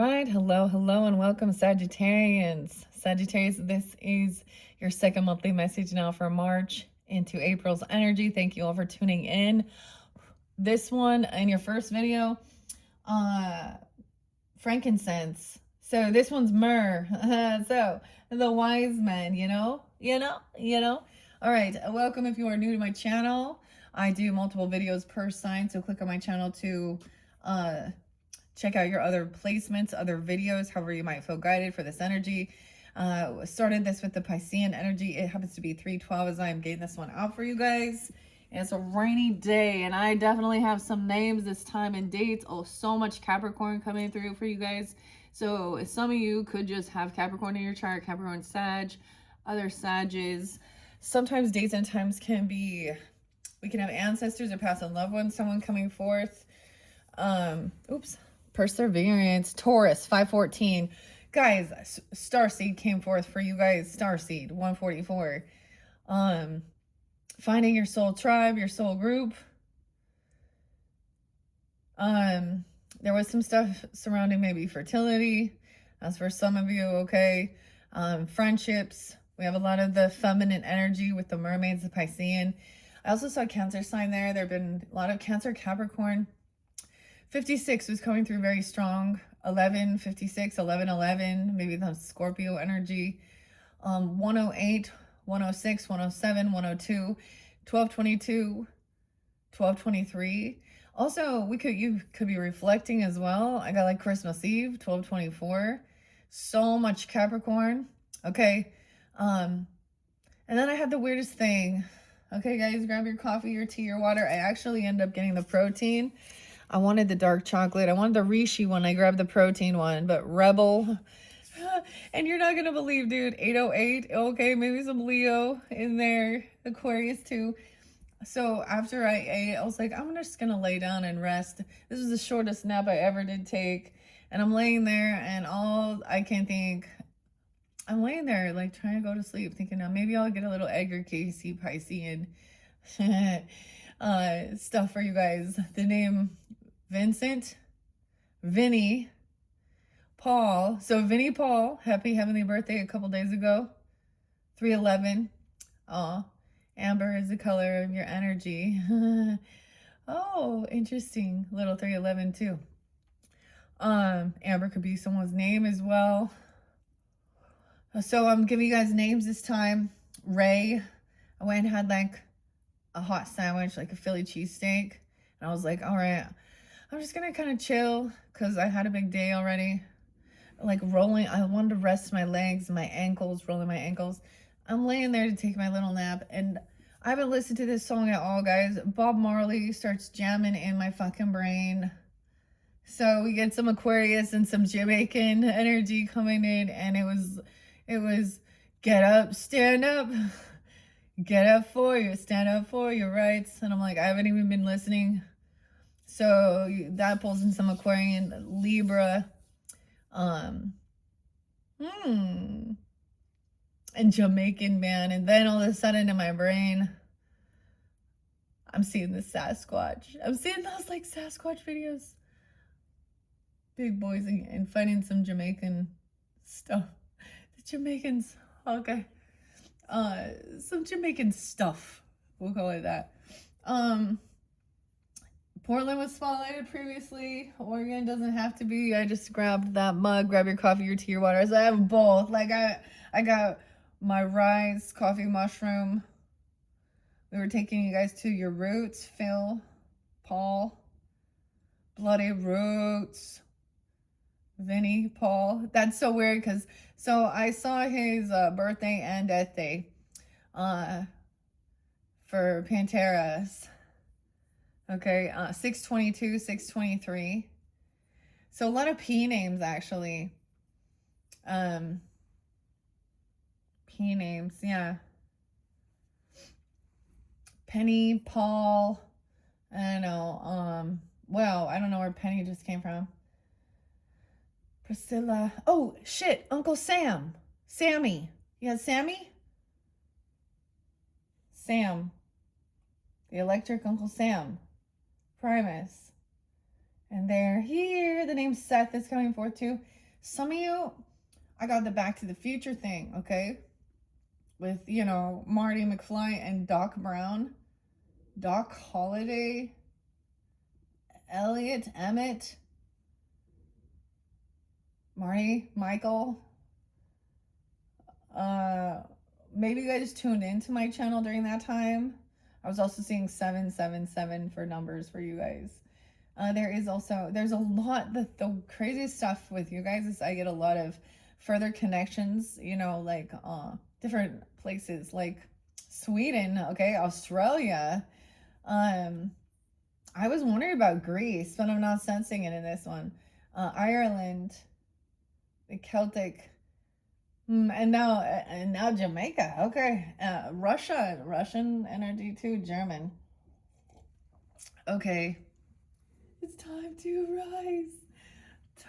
right. Hello, hello, and welcome, Sagittarians. Sagittarius, this is your second monthly message now for March into April's energy. Thank you all for tuning in. This one in your first video, frankincense. So this one's myrrh. So the wise men, All right. Welcome if you are new to my channel. I do multiple videos per sign, so click on my channel to check out your other placements, other videos, however you might feel guided for this energy. Started this with the Piscean energy. It happens to be 312 as I am getting this one out for you guys. And it's a rainy day, and I definitely have some names this time and dates. Oh, so much Capricorn coming through for you guys. So some of you could just have Capricorn in your chart, Capricorn, Sag, other Sages. Sometimes dates and times can be, we can have ancestors or past and loved ones, someone coming forth. Perseverance, Taurus, 514. Guys, Starseed came forth for you guys. Starseed, 144. Finding your soul tribe, your soul group. There was some stuff surrounding maybe fertility. That's for some of you, okay. Friendships. We have a lot of the feminine energy with the mermaids, the Piscean. I also saw Cancer sign there. There have been a lot of Cancer, Capricorn. 56 was coming through very strong. 11, 56, 11, 11, maybe the Scorpio energy. 108, 106, 107, 102, 1222, 1223. Also, you could be reflecting as well. I got like Christmas Eve, 1224. So much Capricorn. Okay. And then I had the weirdest thing. Okay, guys, grab your coffee, your tea, your water. I actually end up getting the protein. I wanted the dark chocolate. I wanted the Rishi one. I grabbed the protein one, but Rebel. And you're not going to believe, dude, 808. Okay, maybe some Leo in there. Aquarius too. So after I ate, I was like, I'm just going to lay down and rest. This was the shortest nap I ever did take. And I'm laying there and all I can think, I'm laying there like trying to go to sleep thinking, now maybe I'll get a little Edgar Casey Piscean stuff for you guys. The name Vincent, Vinny, Paul. So Vinny Paul, happy heavenly birthday a couple days ago. 311. Amber is the color of your energy. Oh, interesting. Little 311 too. Amber could be someone's name as well. So I'm giving you guys names this time. Ray. I went and had like a hot sandwich, like a Philly cheesesteak. And I was like, all right, I'm just going to kind of chill because I had a big day already. Like rolling, I wanted to rest my legs, my ankles, rolling my ankles. I'm laying there to take my little nap, and I haven't listened to this song at all, guys. Bob Marley starts jamming in my fucking brain. So we get some Aquarius and some Jamaican energy coming in, and it was get up, stand up, get up for you, stand up for your rights. And I'm like, I haven't even been listening. So that pulls in some Aquarian, Libra, and Jamaican man. And then all of a sudden in my brain, I'm seeing the Sasquatch. I'm seeing those like Sasquatch videos. Big boys and fighting some Jamaican stuff. The Jamaicans, okay. Some Jamaican stuff. We'll call it that. Portland was spotlighted previously. Oregon doesn't have to be. I just grabbed that mug. Grab your coffee, your tea, your water. So I have both. Like I got my rice, coffee, mushroom. We were taking you guys to your roots, Phil, Paul, Bloody Roots, Vinny, Paul. That's so weird because so I saw his birthday and death day for Panteras. Okay, 622, 623. So a lot of P names actually. P names, yeah. Penny, Paul, I don't know. Well, I don't know where Penny just came from. Priscilla. Oh, shit, Uncle Sam. Sammy. You had Sammy? Sam. The Electric Uncle Sam. Primus. And they're here. The name Seth is coming forth too. Some of you, I got the Back to the Future thing, okay? With, you know, Marty McFly and Doc Brown. Doc Holliday. Elliot, Emmett. Marty, Michael. Maybe you guys tuned into my channel during that time. I was also seeing 777 for numbers for you guys. There's a lot, the craziest stuff with you guys is I get a lot of further connections, you know, like different places like Sweden, okay, Australia. I was wondering about Greece, but I'm not sensing it in this one. Ireland, the Celtic, and now Jamaica. Okay, Russia, Russian energy too. German. Okay, it's time to rise,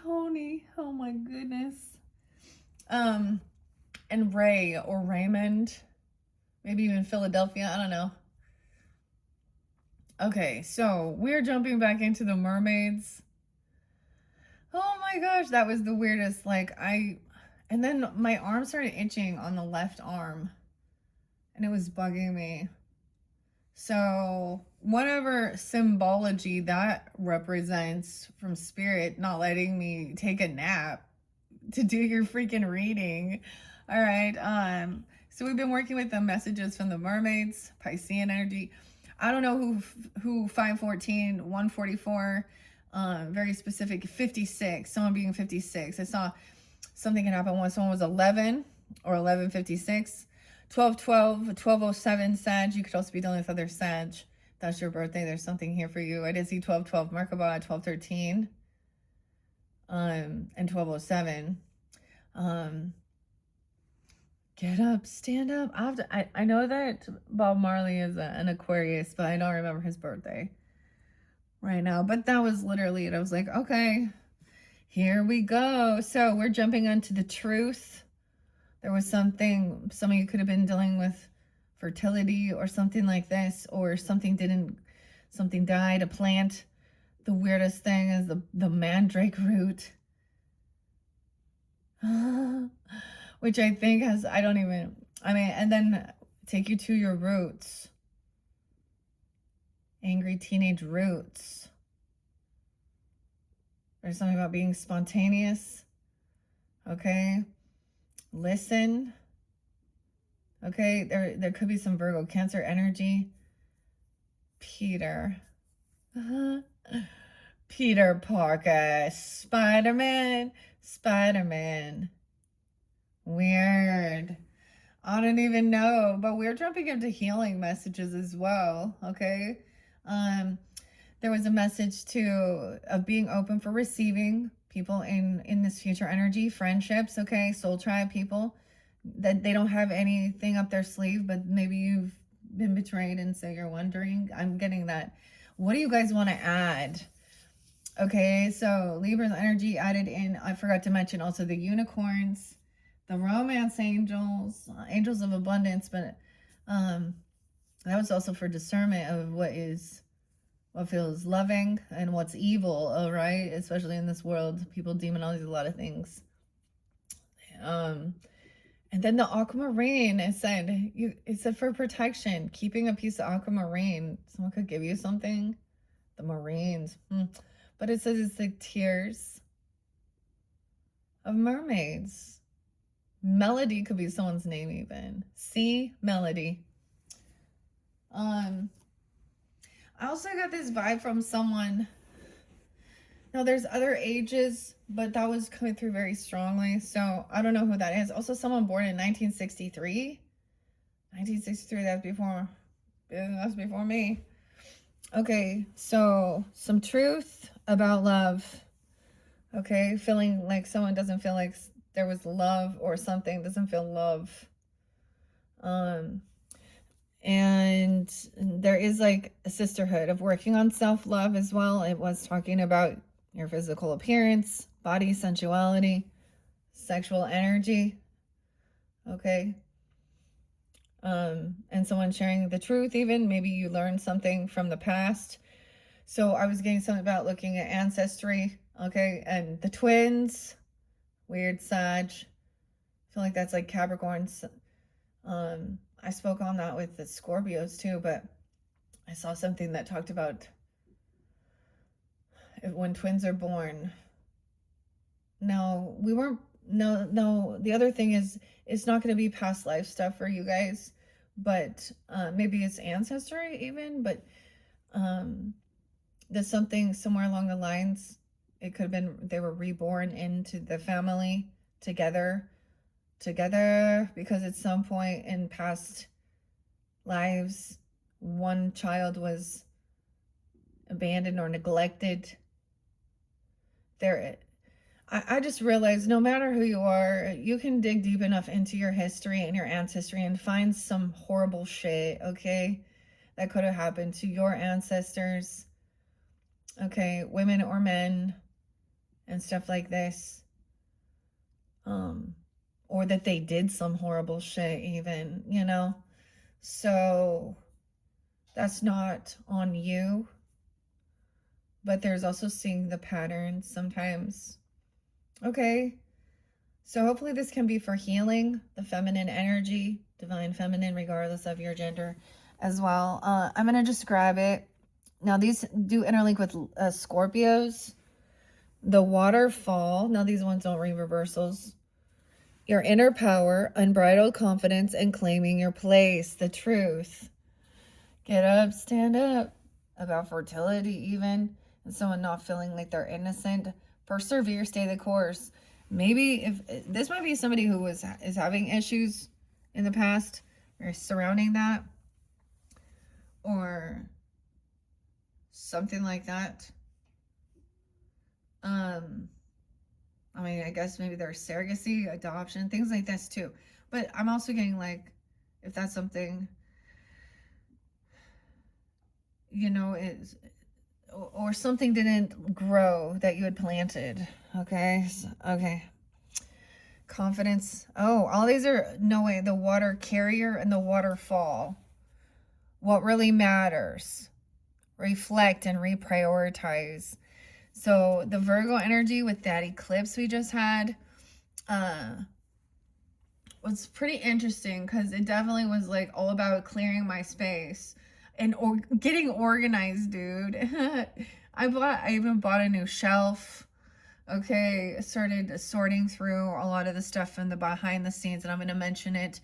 Tony. Oh my goodness. And Ray or Raymond, maybe even Philadelphia. I don't know. Okay, so we're jumping back into the mermaids. Oh my gosh, that was the weirdest. And then my arm started itching on the left arm, and it was bugging me. So whatever symbology that represents from spirit not letting me take a nap to do your freaking reading. All right. So we've been working with the messages from the mermaids, Piscean energy. I don't know who 514, 144, very specific, 56, someone being 56. I saw something can happen when someone was 11 or 1156, 1212, 1207 Sag. You could also be dealing with other Sag. That's your birthday. There's something here for you. I did see 1212 Merkaba, 1213, and 1207. Get up, stand up. I know that Bob Marley is an Aquarius, but I don't remember his birthday right now. But that was literally it. I was like, okay, here we go. So we're jumping onto the truth. There was something, some of you could have been dealing with fertility or something like this, or something died, a plant. The weirdest thing is the mandrake root. Which I think has, and then take you to your roots. Angry teenage roots. There's something about being spontaneous. Okay. Listen. Okay. There could be some Virgo Cancer energy. Peter. Peter Parker. Spider-Man. Weird. I don't even know, but we're jumping into healing messages as well. Okay. There was a message of being open for receiving people in this future energy, friendships. Okay. Soul tribe people that they don't have anything up their sleeve, but maybe you've been betrayed. And so you're wondering, I'm getting that. What do you guys want to add? Okay. So Libra's energy added in, I forgot to mention also the unicorns, the romance angels, angels of abundance, but that was also for discernment of what feels loving and what's evil, all right? Especially in this world, people demonize a lot of things. And then the aquamarine, it said for protection, keeping a piece of aquamarine. Someone could give you something. The Marines. But it says it's like tears of mermaids. Melody could be someone's name even. C, Melody. I also got this vibe from someone. Now there's other ages, but that was coming through very strongly. So I don't know who that is. Also someone born in 1963. 1963, that's before me. Okay, so some truth about love. Okay, feeling like someone doesn't feel like there was love, or something doesn't feel love. And there is like a sisterhood of working on self-love as well. It was talking about your physical appearance, body, sensuality, sexual energy. Okay. And someone sharing the truth, even maybe you learned something from the past So I was getting something about looking at ancestry, okay, and the twins, weird Sag. I feel like that's like Capricorns. I spoke on that with the Scorpios too, but I saw something that talked about when twins are born. No, we weren't. No. The other thing is, it's not going to be past life stuff for you guys, but maybe it's ancestry even. But there's something somewhere along the lines. It could have been they were reborn into the family together, because at some point in past lives, one child was abandoned or neglected. I just realized no matter who you are, you can dig deep enough into your history and your ancestry and find some horrible shit, okay, that could have happened to your ancestors, okay, women or men, and stuff like this. Or that they did some horrible shit even, you know? So that's not on you. But there's also seeing the patterns sometimes. Okay. So hopefully this can be for healing, the feminine energy, divine feminine, regardless of your gender as well. I'm going to just grab it. Now these do interlink with Scorpios. The waterfall. Now these ones don't read reversals. Your inner power, unbridled confidence, and claiming your place, the truth. Get up, stand up. About fertility even, and someone not feeling like they're innocent. Persevere, stay the course. Maybe if this might be somebody who is having issues in the past or surrounding that, or something like that. I mean, I guess maybe there's surrogacy, adoption, things like this too. But I'm also getting like, if that's something, you know, is, or something didn't grow that you had planted. Okay. Okay. Confidence. Oh, all these are, no way, the water carrier and the waterfall. What really matters. Reflect and reprioritize. So the Virgo energy with that eclipse we just had was pretty interesting, because it definitely was like all about clearing my space and getting organized, dude. I even bought a new shelf. Okay, started sorting through a lot of the stuff in the behind the scenes, and I'm going to mention it.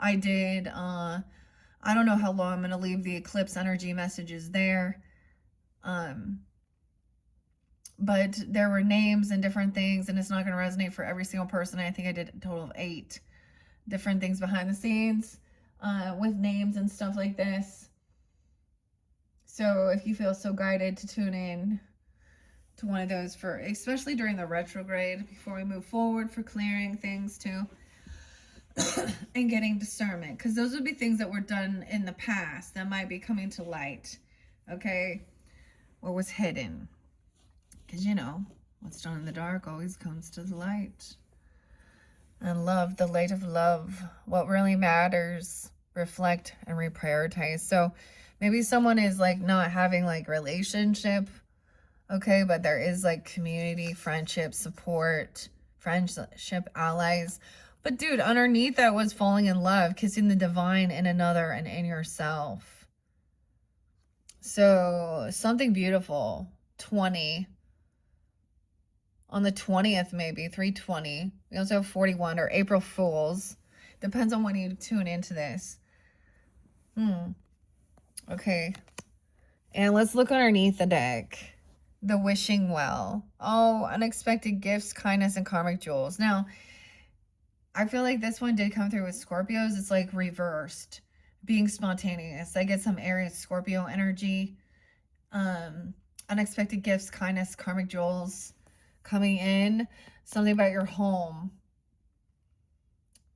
I did, I don't know how long I'm going to leave the eclipse energy messages there. But there were names and different things, and it's not going to resonate for every single person. I think I did a total of 8 different things behind the scenes with names and stuff like this. So if you feel so guided to tune in to one of those, for especially during the retrograde, before we move forward, for clearing things too and getting discernment, because those would be things that were done in the past that might be coming to light, okay, or was hidden. Because, you know, what's done in the dark always comes to the light. And love, the light of love, what really matters, reflect and reprioritize. So maybe someone is like not having like relationship, okay, but there is like community, friendship, support, friendship, allies. But dude, underneath that was falling in love, kissing the divine in another and in yourself. So something beautiful. 20. On the 20th, maybe 3/20. We also have 41, or April Fools. Depends on when you tune into this. Okay. And let's look underneath the deck. The wishing well. Oh, unexpected gifts, kindness, and karmic jewels. Now, I feel like this one did come through with Scorpios. It's like reversed. Being spontaneous. I get some Aries Scorpio energy. Unexpected gifts, kindness, karmic jewels coming in. Something about your home.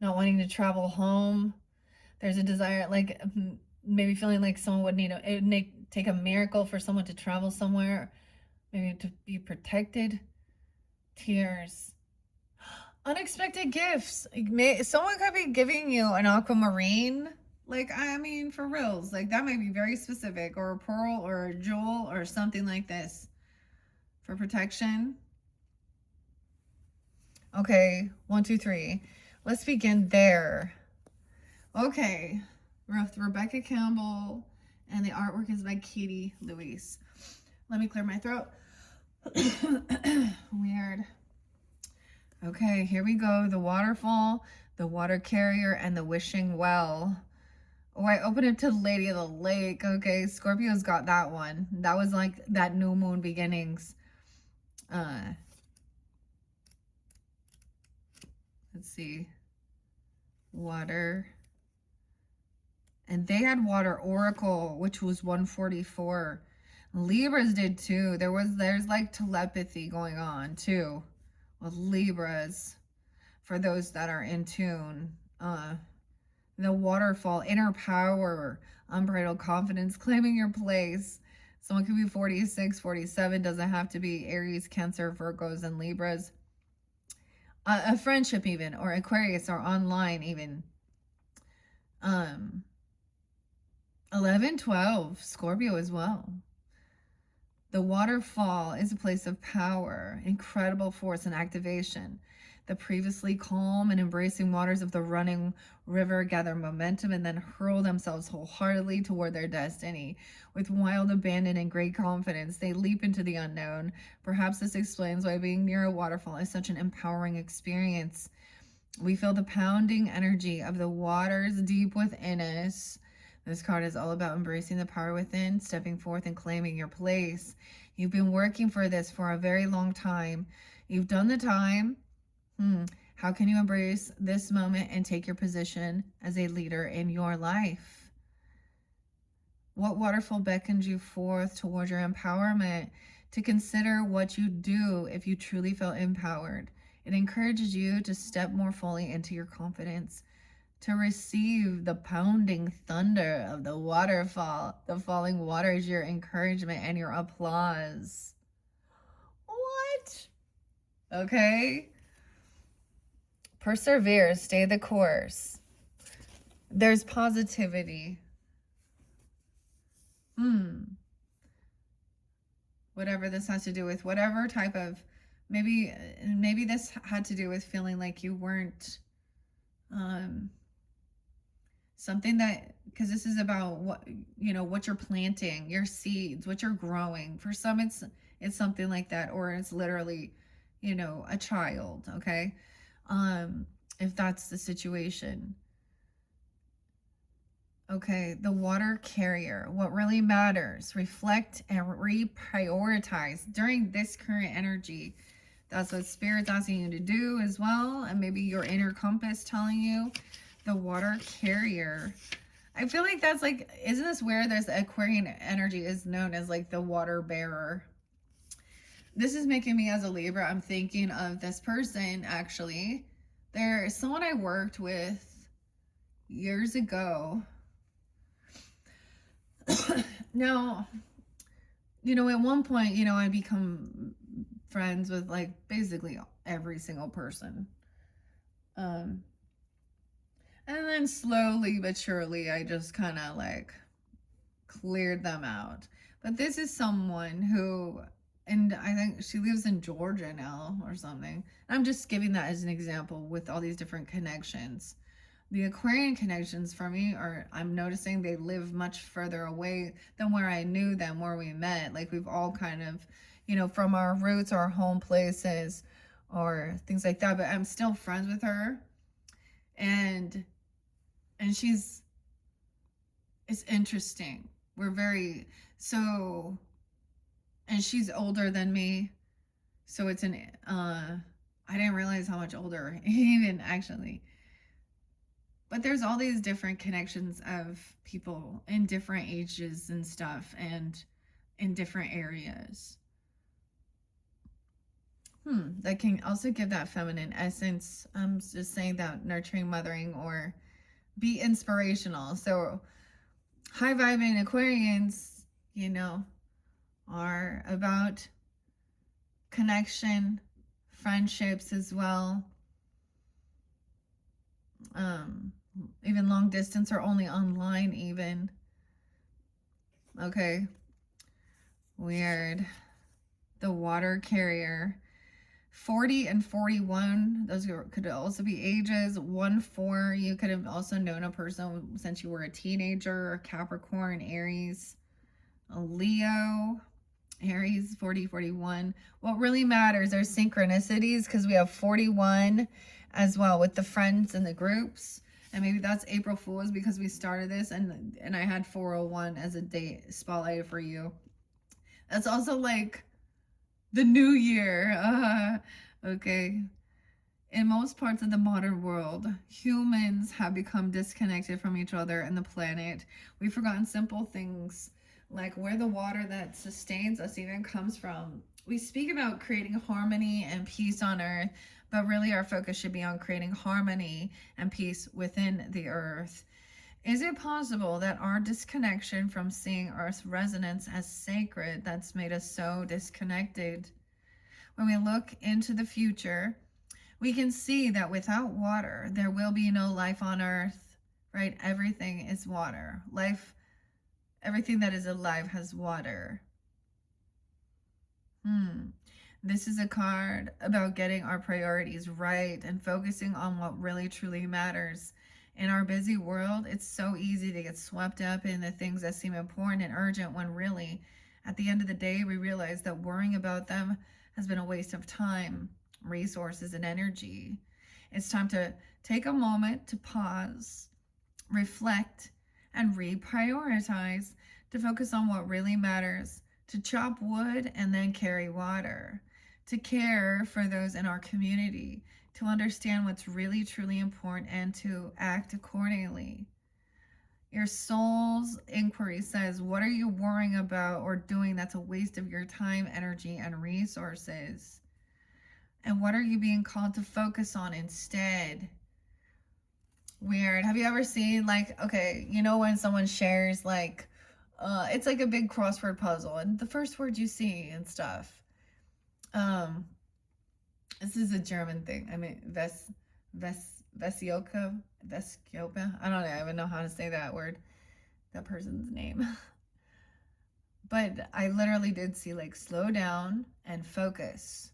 Not wanting to travel home. There's a desire, like maybe feeling like someone would need it would take a miracle for someone to travel somewhere. Maybe to be protected. Tears. Unexpected gifts. Someone could be giving you an aquamarine. Like, I mean, for reals, like that might be very specific, or a pearl or a jewel or something like this for protection. Okay, 1, 2, 3. Let's begin there. Okay, Rebecca Campbell, and the artwork is by Katie Louise. Let me clear my throat. Weird. Okay, here we go. The waterfall, the water carrier, and the wishing well. Oh, I opened it to Lady of the Lake. Okay, Scorpio's got that one. That was like that new moon beginnings. Let's see. Water. And they had Water Oracle, which was 144. Libras did too. There's like telepathy going on too with Libras for those that are in tune. The waterfall, inner power, unbridled confidence, claiming your place. Someone could be 46, 47, doesn't have to be Aries, Cancer, Virgos, and Libras. A friendship even, or Aquarius, or online even. 11, 12, Scorpio as well. The waterfall is a place of power, incredible force and activation. The previously calm and embracing waters of the running river gather momentum and then hurl themselves wholeheartedly toward their destiny. With wild abandon and great confidence, they leap into the unknown. Perhaps this explains why being near a waterfall is such an empowering experience. We feel the pounding energy of the waters deep within us. This card is all about embracing the power within, stepping forth and claiming your place. You've been working for this for a very long time. You've done the time. How can you embrace this moment and take your position as a leader in your life? What waterfall beckons you forth toward your empowerment? To consider what you do if you truly feel empowered. It encourages you to step more fully into your confidence, to receive the pounding thunder of the waterfall. The falling water is your encouragement and your applause. What? Okay. Persevere, stay the course. There's positivity. Whatever this has to do with, whatever type of, maybe this had to do with feeling like you weren't, something that, because this is about what, what you're planting, your seeds, what you're growing. For some, it's something like that, or it's literally, a child. Okay. If that's the situation. Okay, the water carrier. What really matters? Reflect and reprioritize during this current energy. That's what Spirit's asking you to do as well. And maybe your inner compass telling you. The water carrier. I feel like that's like, isn't this where this Aquarian energy is known as like the water bearer? This is making me, as a Libra, I'm thinking of this person actually. There's someone I worked with years ago. Now, at one point, I become friends with like basically every single person. And then slowly but surely, I just kind of like cleared them out. But this is someone who, and I think she lives in Georgia now or something. I'm just giving that as an example with all these different connections. The Aquarian connections for me I'm noticing they live much further away than where I knew them, where we met. Like we've all kind of, from our roots, our home places, or things like that. But I'm still friends with her. And it's interesting. And she's older than me. So it's I didn't realize how much older, even actually. But there's all these different connections of people in different ages and stuff, and in different areas. That can also give that feminine essence. I'm just saying that nurturing, mothering, or be inspirational. So high vibing Aquarians, are about connection, friendships as well. even long distance or only online even. Okay. Weird. The water carrier. 40 and 41, those could also be ages. 1-4, you could have also known a person since you were a teenager. Capricorn, Aries, a Leo, Aries, 40, 41. What really matters are synchronicities, because we have 41 as well with the friends and the groups. And maybe that's April Fool's because we started this and I had 401 as a date spotlight for you. That's also like the new year. Okay. In most parts of the modern world, humans have become disconnected from each other and the planet. We've forgotten simple things like where the water that sustains us even comes from. We speak about creating harmony and peace on earth, but really our focus should be on creating harmony and peace within the earth. Is it possible that our disconnection from seeing Earth's resonance as sacred that's made us so disconnected? When we look into the future, we can see that without water, there will be no life on Earth, right? Everything is water. Life, everything that is alive has water. This is a card about getting our priorities right and focusing on what really truly matters. In our busy world, it's so easy to get swept up in the things that seem important and urgent when really, at the end of the day, we realize that worrying about them has been a waste of time, resources, and energy. It's time to take a moment to pause, reflect, and reprioritize, to focus on what really matters, to chop wood and then carry water, to care for those in our community, to understand what's really truly important and to act accordingly. Your soul's inquiry says, what are you worrying about or doing that's a waste of your time, energy, and resources? And what are you being called to focus on instead? Weird. Have you ever seen, like, okay, you know when someone shares, like, it's like a big crossword puzzle, and the first word you see and stuff. This is a German thing. I mean, Vesioka, I don't even know how to say that word, that person's name. But I literally did see, like, slow down and focus.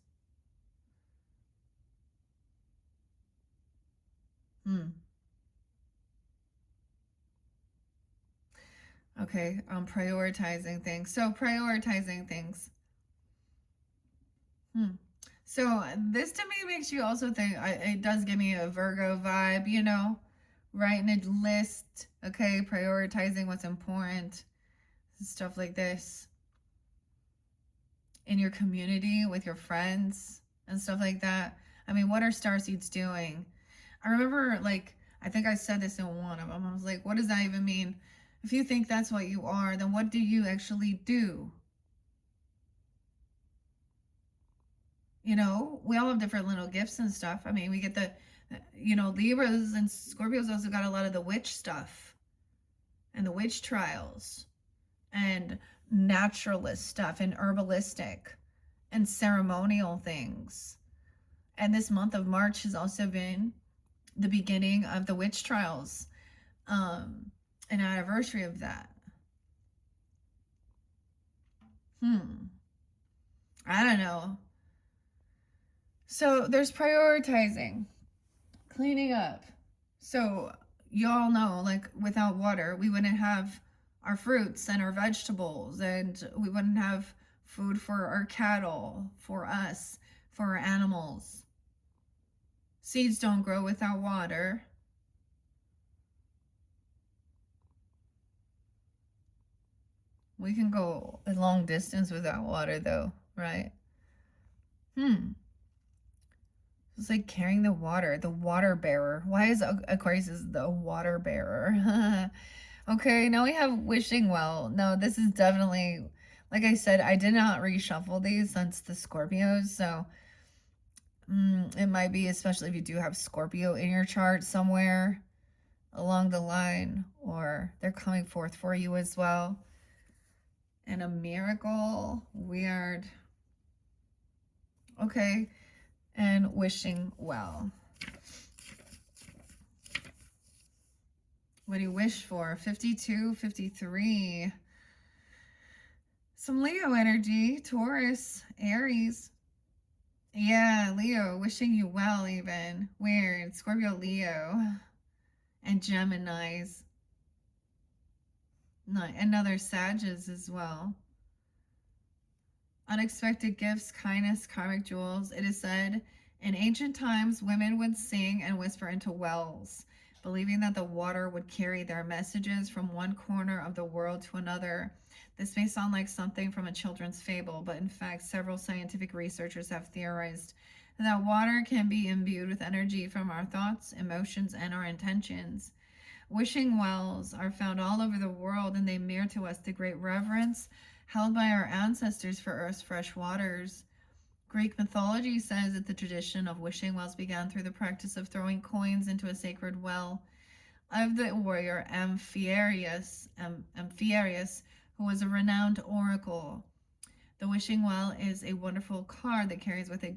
Okay, prioritizing things. So prioritizing things. So this to me makes you also think, it does give me a Virgo vibe, you know, writing a list, okay, prioritizing what's important, stuff like this. In your community, with your friends, and stuff like that. I mean, what are starseeds doing? I remember, like, I think I said this in one of them. I was like, what does that even mean? If you think that's what you are, then what do you actually do? You know, we all have different little gifts and stuff. I mean, we get the, you know, Libras and Scorpios also got a lot of the witch stuff and the witch trials and naturalist stuff and herbalistic and ceremonial things. And this month of March has also been the beginning of the witch trials, an anniversary of that. I don't know. So there's prioritizing, cleaning up. So y'all know, like, without water, we wouldn't have our fruits and our vegetables, and we wouldn't have food for our cattle, for us, for our animals. Seeds don't grow without water. We can go a long distance without water, though, right? It's like carrying the water bearer. Why is Aquarius is the water bearer? Okay, now we have wishing well. No, this is definitely, like I said, I did not reshuffle these since the Scorpios, so it might be, especially if you do have Scorpio in your chart somewhere along the line, or they're coming forth for you as well. And a miracle, weird. Okay, and wishing well. What do you wish for? 52, 53. Some Leo energy. Taurus, Aries. Yeah, Leo, wishing you well even. Weird. Scorpio, Leo. And Geminis. Another Sagittarius as well. Unexpected gifts, kindness, karmic jewels. It is said, in ancient times, women would sing and whisper into wells, believing that the water would carry their messages from one corner of the world to another. This may sound like something from a children's fable, but in fact, several scientific researchers have theorized that water can be imbued with energy from our thoughts, emotions, and our intentions. Wishing wells are found all over the world, and they mirror to us the great reverence held by our ancestors for Earth's fresh waters. Greek mythology says that the tradition of wishing wells began through the practice of throwing coins into a sacred well of the warrior Amphiaraus, who was a renowned oracle. The wishing well is a wonderful card that carries with it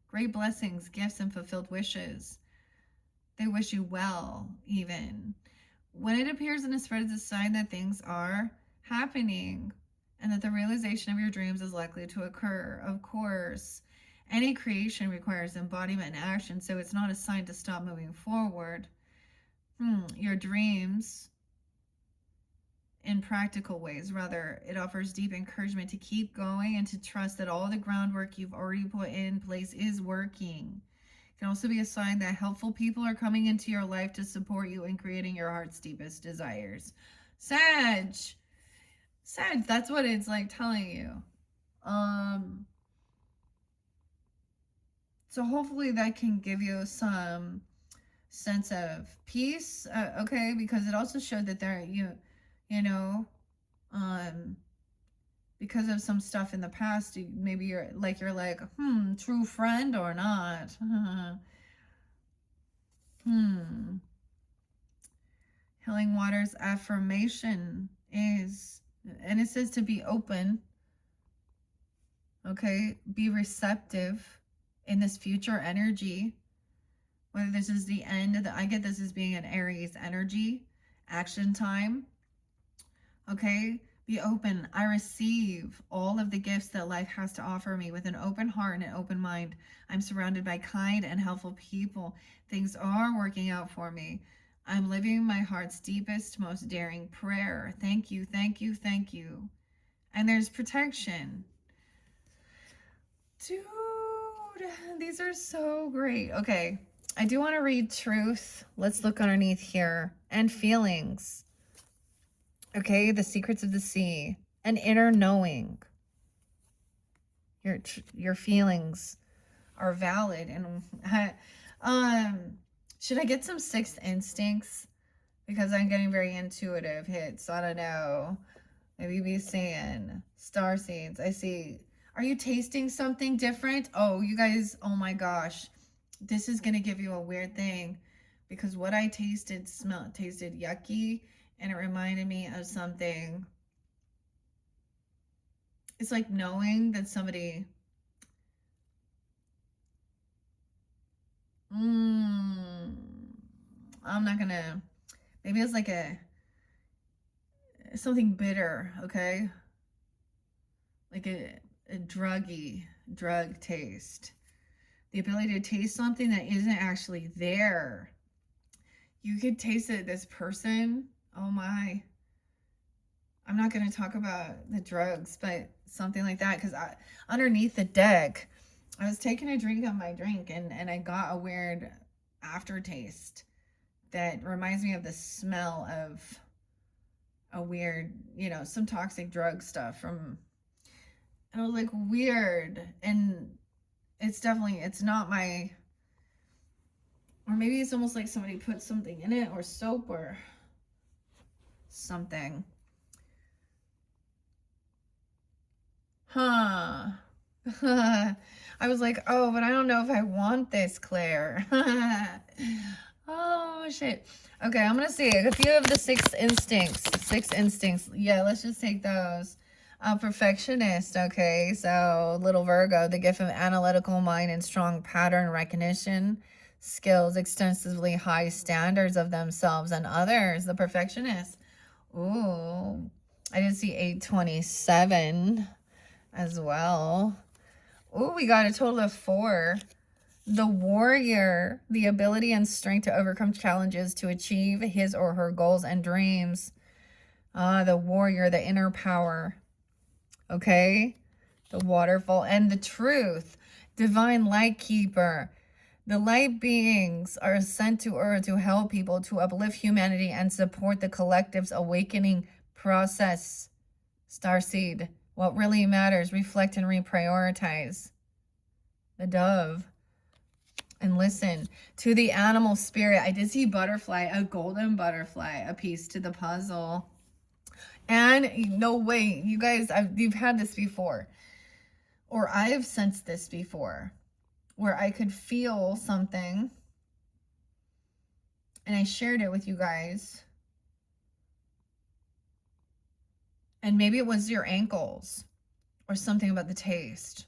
great blessings, gifts, and fulfilled wishes. They wish you well, even. When it appears in a spread, it's a sign that things are happening and that the realization of your dreams is likely to occur. Of course, any creation requires embodiment and action, so it's not a sign to stop moving forward. Your dreams, in practical ways, rather, it offers deep encouragement to keep going and to trust that all the groundwork you've already put in place is working. It can also be a sign that helpful people are coming into your life to support you in creating your heart's deepest desires. Sag, that's what it's like telling you. So hopefully that can give you some sense of peace, okay, because it also showed that there, because of some stuff in the past, maybe you're like, true friend or not. Healing Water's affirmation is, and it says to be open, okay, be receptive in this future energy, whether this is the end, I get this as being an Aries energy, action time, okay, be open. I receive all of the gifts that life has to offer me with an open heart and an open mind. I'm surrounded by kind and helpful people. Things are working out for me. I'm living my heart's deepest, most daring prayer. Thank you, thank you, thank you. And there's protection. Dude, these are so great. Okay, I do want to read truth. Let's look underneath here. And feelings. Okay, the secrets of the sea. An inner knowing. Your feelings are valid. And should I get some sixth instincts? Because I'm getting very intuitive hits. I don't know. Maybe be saying star seeds. I see. Are you tasting something different? Oh, you guys, oh my gosh. This is going to give you a weird thing. Because what I tasted tasted yucky. And it reminded me of something. It's like knowing that somebody... I'm not going to... Maybe it's like something bitter, okay? Like a drug taste. The ability to taste something that isn't actually there. You could taste it, this person. Oh my. I'm not going to talk about the drugs, but something like that. Because underneath the deck, I was taking a drink of my drink and I got a weird aftertaste that reminds me of the smell of a weird, some toxic drug stuff from, and I was like, weird. And it's not my, or maybe it's almost like somebody put something in it, or soap or something. I was like, oh, but I don't know if I want this, Claire. Oh, shit. Okay, I'm going to see a few of the six instincts. Yeah, let's just take those. Perfectionist, okay. So, little Virgo, the gift of analytical mind and strong pattern recognition. skills, extensively high standards of themselves and others, the perfectionist. Ooh, I did see 827 as well. Ooh, we got a total of 4. The warrior, the ability and strength to overcome challenges to achieve his or her goals and dreams. The warrior, the inner power. Okay? The waterfall and the truth. Divine light keeper. The light beings are sent to Earth to help people, to uplift humanity and support the collective's awakening process. Starseed. What really matters, reflect and reprioritize. The dove. And listen to the animal spirit. I did see butterfly, a golden butterfly, a piece to the puzzle. And no way, you guys, you've had this before, or I've sensed this before, where I could feel something and I shared it with you guys. And maybe it was your ankles or something about the taste.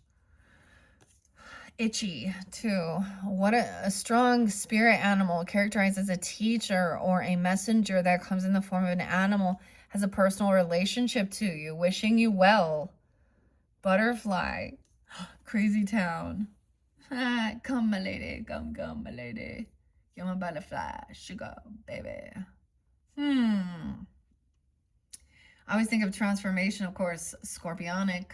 Itchy too. What a strong spirit animal, characterized as a teacher or a messenger that comes in the form of an animal, has a personal relationship to you, wishing you well. Butterfly. Crazy town. Come, my lady. Come, my lady. You're my butterfly. Sugar, baby. I always think of transformation, of course, scorpionic.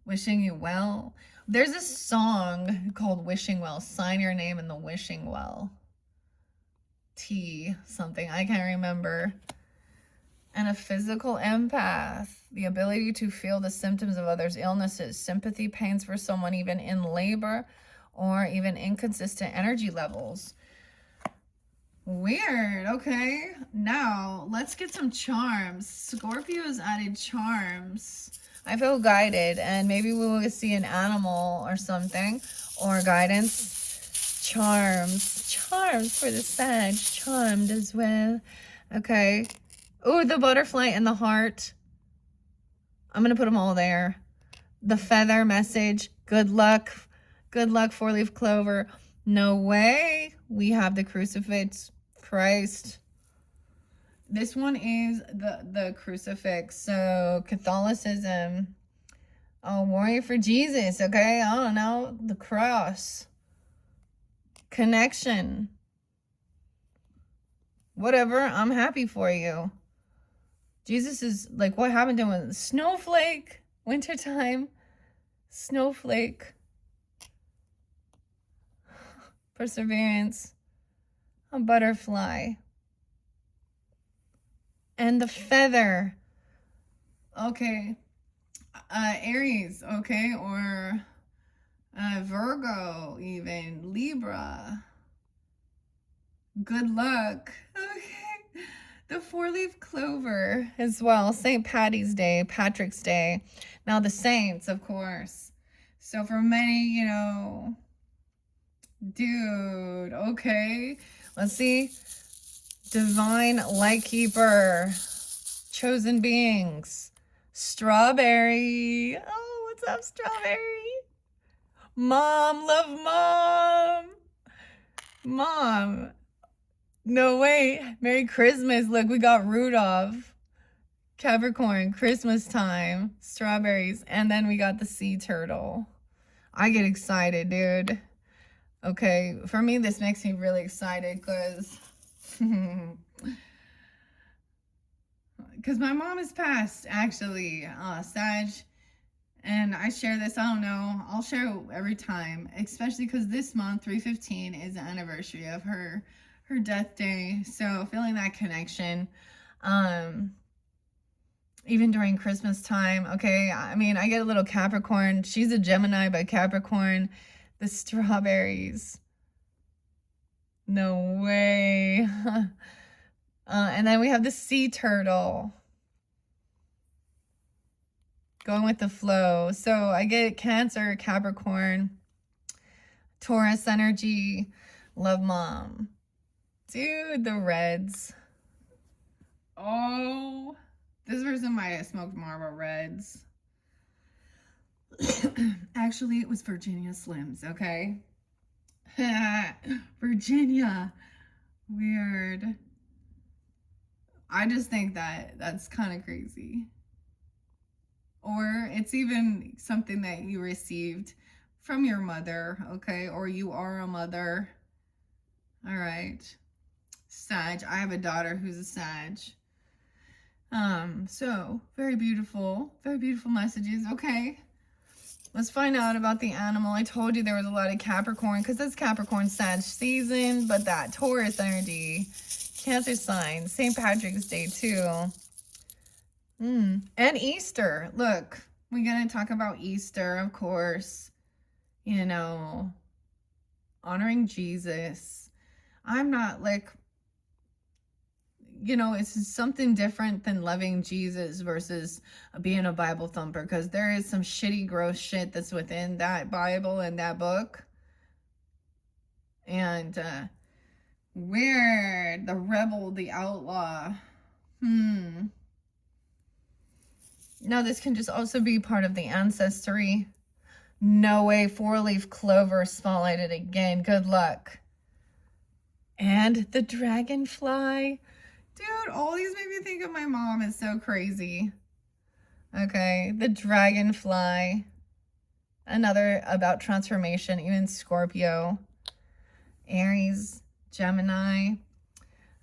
Wishing you well. There's a song called Wishing Well. Sign your name in the wishing well. T something. I can't remember. And a physical empath. The ability to feel the symptoms of others' illnesses. Sympathy pains for someone even in labor or even inconsistent energy levels. Weird. Okay. Now, let's get some charms. Scorpio's added charms. I feel guided, and maybe we will see an animal or something, or guidance. Charms for the Sag, charmed as well. Okay. Oh, the butterfly and the heart. I'm gonna put them all there. The feather message. Good luck. 4-leaf clover. No way. We have the crucifix. Christ. This one is the crucifix. So Catholicism. Oh, warrior for Jesus. Okay. I don't know. The cross. Connection. Whatever. I'm happy for you. Jesus is like, what happened to him? Snowflake. Wintertime. Snowflake. Perseverance. A butterfly. And the feather. Okay. Aries, okay? Or Virgo, even. Libra. Good luck. Okay. The 4-leaf clover as well. St. Patty's Day, Patrick's Day. Now the saints, of course. So for many, you know, dude, okay. Let's see. Divine light keeper. Chosen beings. Strawberry. Oh, what's up, strawberry? Mom, love mom. Mom. No way. Merry Christmas. Look, we got Rudolph. Capricorn, Christmas time. Strawberries. And then we got the sea turtle. I get excited, dude. Okay, for me, this makes me really excited because my mom has passed, actually, Sag, and I share this, I don't know, I'll share it every time, especially because this month, 3/15, is the anniversary of her death day, so feeling that connection, even during Christmas time, okay, I mean, I get a little Capricorn, she's a Gemini, but Capricorn, the strawberries. No way. And then we have the sea turtle. Going with the flow. So I get Cancer, Capricorn, Taurus energy, love mom. Dude, the reds. Oh, this person might have smoked Marlboro Reds. Actually, it was Virginia Slims, okay? Virginia. Weird. I just think that that's kind of crazy. Or it's even something that you received from your mother, okay? Or you are a mother. All right. Sag. I have a daughter who's a Sag. So very beautiful messages. Okay. Let's find out about the animal. I told you there was a lot of Capricorn because it's Capricorn Sag season, but that Taurus energy, Cancer sign, St. Patrick's Day too. And Easter. Look, we're going to talk about Easter, of course. You know, honoring Jesus. I'm not like, you know, it's something different than loving Jesus versus being a Bible thumper, because there is some shitty, gross shit that's within that Bible and that book. And weird, the rebel, the outlaw. Now this can just also be part of the ancestry. No way, 4-leaf clover spotlighted again. Good luck. And the dragonfly. Dude, all these make me think of my mom. It's so crazy. Okay, the dragonfly. Another about transformation, even Scorpio. Aries, Gemini.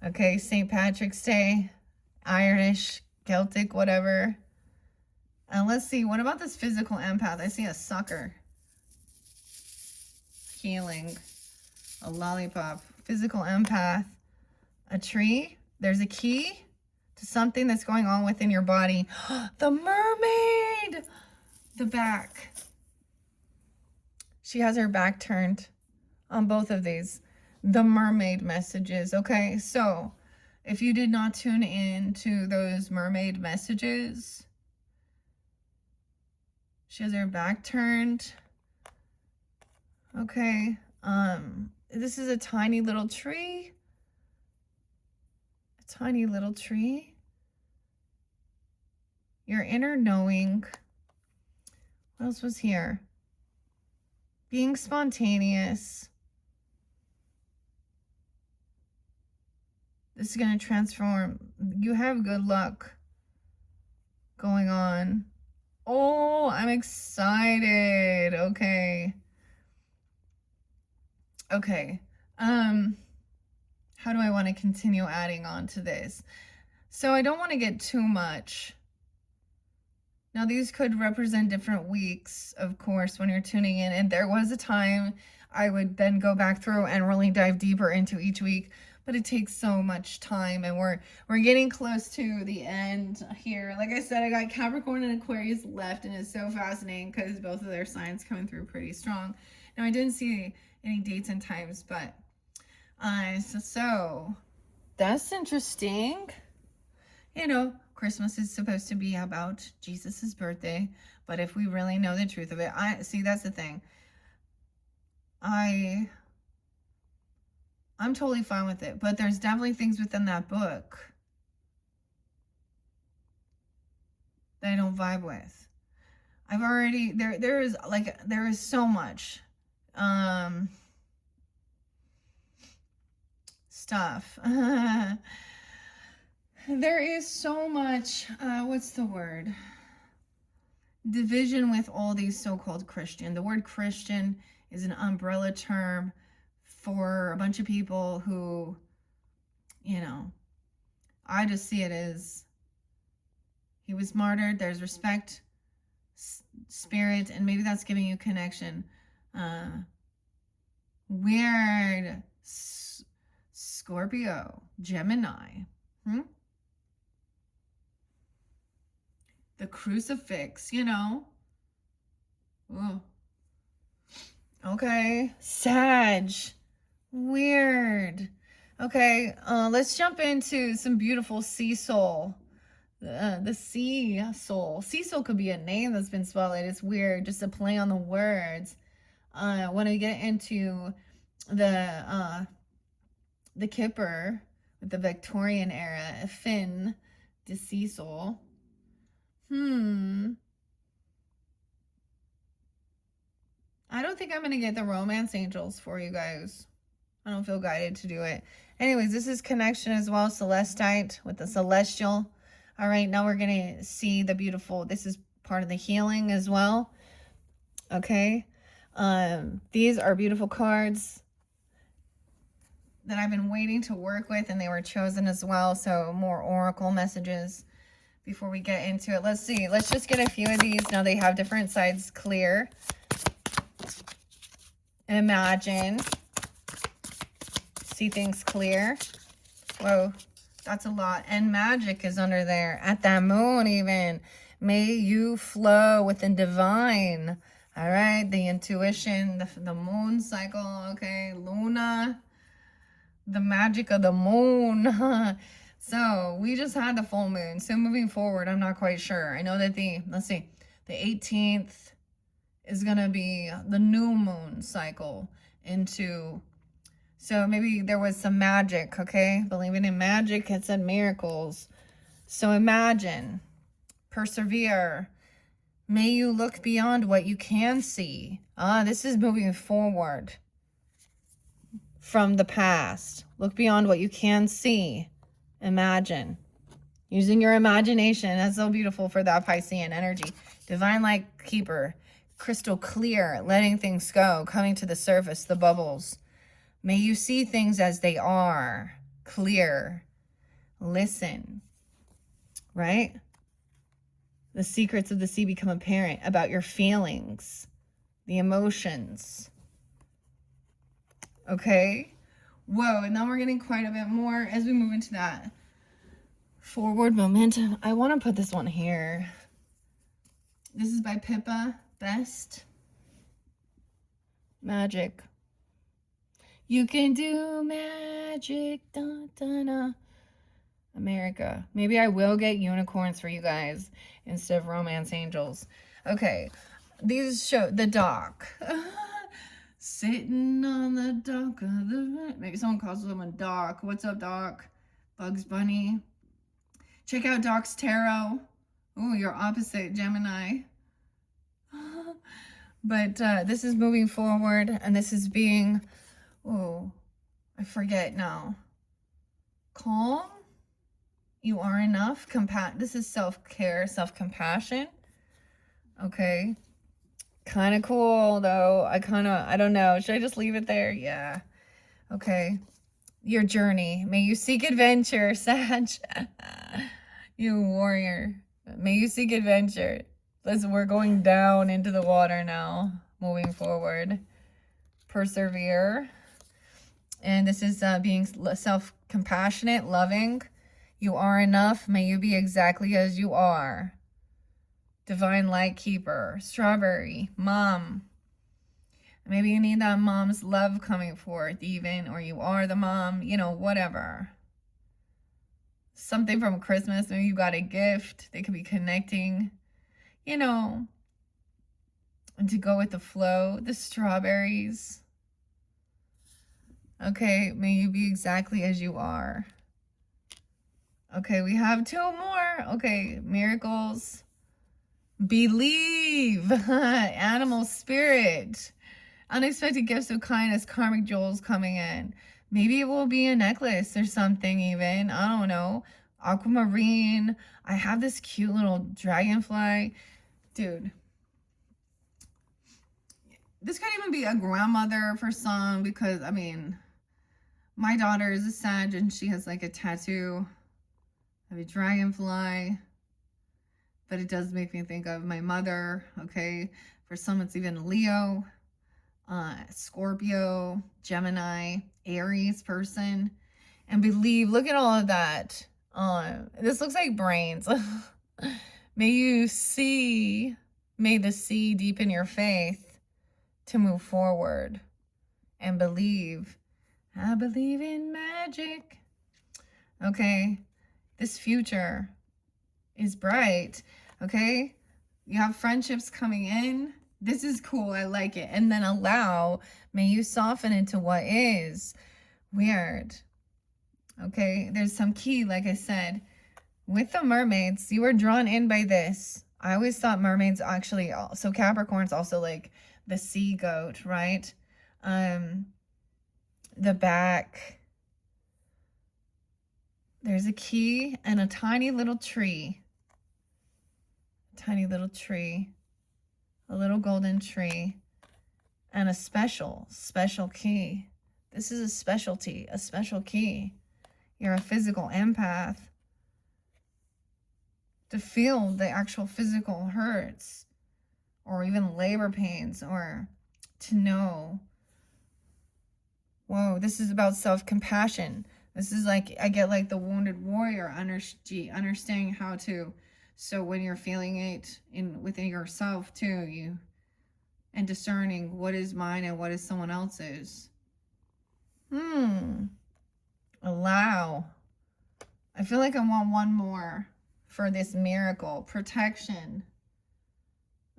Okay, St. Patrick's Day. Irish, Celtic, whatever. And let's see, what about this physical empath? I see a sucker. Healing. A lollipop. Physical empath. A tree. There's a key to something that's going on within your body. The mermaid! The back. She has her back turned on both of these. The mermaid messages. Okay, so if you did not tune in to those mermaid messages, she has her back turned. Okay, this is a tiny little tree. Tiny little tree. Your inner knowing. What else was here? Being spontaneous. This is going to transform. You have good luck going on. Oh, I'm excited. Okay. Okay. How do I want to continue adding on to this? So I don't want to get too much. Now these could represent different weeks, of course, when you're tuning in. And there was a time I would then go back through and really dive deeper into each week. But it takes so much time, and we're getting close to the end here. Like I said, I got Capricorn and Aquarius left, and it's so fascinating because both of their signs coming through pretty strong. Now I didn't see any dates and times, but so that's interesting. You know, Christmas is supposed to be about Jesus's birthday, but if we really know the truth of it, see, that's the thing. I'm totally fine with it, but there's definitely things within that book that I don't vibe with. I've already, there is so much stuff. There is so much, what's the word? Division with all these so-called Christian. The word Christian is an umbrella term for a bunch of people who, you know, I just see it as he was martyred. There's respect, spirit, and maybe that's giving you connection. Weird. Scorpio, Gemini. The crucifix, you know. Ooh. Okay. Sag. Weird. Okay, let's jump into some beautiful sea soul. The sea soul. Sea soul could be a name that's been spotlighted. It's weird, just a play on the words. When I get into the Kipper with the Victorian era, Finn, the sea soul. I don't think I'm going to get the romance angels for you guys. I don't feel guided to do it. Anyways, this is connection as well. Celestite with the celestial. All right, now we're going to see the beautiful. This is part of the healing as well. Okay. These are beautiful cards that I've been waiting to work with, and they were chosen as well. So more oracle messages before we get into it. Let's see. Let's just get a few of these. Now they have different sides clear. Imagine. See things clear. Whoa, that's a lot. And magic is under there. At that moon even. May you flow with the divine. All right, the intuition, the moon cycle, okay, Luna, the magic of the moon. So we just had the full moon. So moving forward, I'm not quite sure. I know that let's see, the 18th is going to be the new moon cycle into, so maybe there was some magic, okay? Believing in magic, it said miracles. So imagine, persevere. May you look beyond what you can see. This is moving forward from the past. Look beyond what you can see. Imagine. Using your imagination. That's so beautiful for that Piscean energy. Divine light keeper. Crystal clear. Letting things go. Coming to the surface. The bubbles. May you see things as they are. Clear. Listen. Right? The secrets of the sea become apparent about your feelings, the emotions. Okay? Whoa, and now we're getting quite a bit more as we move into that forward momentum. I want to put this one here. This is by Pippa Best. Magic. You can do magic. Dun, dun, dun. America. Maybe I will get unicorns for you guys instead of romance angels. Okay, these show the dock. Sitting on the dock of the, maybe someone calls someone Doc. What's up, Doc? Bugs Bunny. Check out Doc's tarot. Oh, your opposite, Gemini. But this is moving forward, and this is being, oh, I forget now. Calm. You are enough. This is self-care, self-compassion. Okay. Kind of cool, though. I don't know. Should I just leave it there? Yeah. Okay. Your journey. May you seek adventure, Sag. You warrior. May you seek adventure. Listen, we're going down into the water now. Moving forward. Persevere. And this is being self-compassionate, loving. You are enough. May you be exactly as you are. Divine light keeper. Strawberry. Mom. Maybe you need that mom's love coming forth even, or you are the mom, you know, whatever. Something from Christmas. Maybe you got a gift. They could be connecting, you know, and to go with the flow. The strawberries. Okay, may you be exactly as you are. Okay, we have two more. Okay, miracles. Believe. Animal spirit. Unexpected gifts of kindness. Karmic jewels coming in. Maybe it will be a necklace or something even. I don't know. Aquamarine. I have this cute little dragonfly. Dude. This could even be a grandmother for some because, I mean, my daughter is a Sag and she has like a tattoo of a dragonfly, but it does make me think of my mother. Okay, for some it's even Leo, Scorpio, Gemini, Aries person. And believe, look at all of that. This looks like brains. May you see, may the sea deepen your faith to move forward and believe. I believe in magic. Okay. This future is bright, okay? You have friendships coming in. This is cool. I like it. And then allow, may you soften into what is. Weird. Okay, there's some key, like I said. With the mermaids, you were drawn in by this. I always thought mermaids actually, so Capricorn's also like the sea goat, right? The back, there's a key and a tiny little tree. Tiny little tree. A little golden tree. And a special key. This is a specialty, a special key. You're a physical empath. To feel the actual physical hurts or even labor pains, or to know, whoa, this is about self-compassion. This is like, I get like the wounded warrior understanding how to, so when you're feeling it within yourself too, and discerning what is mine and what is someone else's. Allow. I feel like I want one more for this miracle. Protection.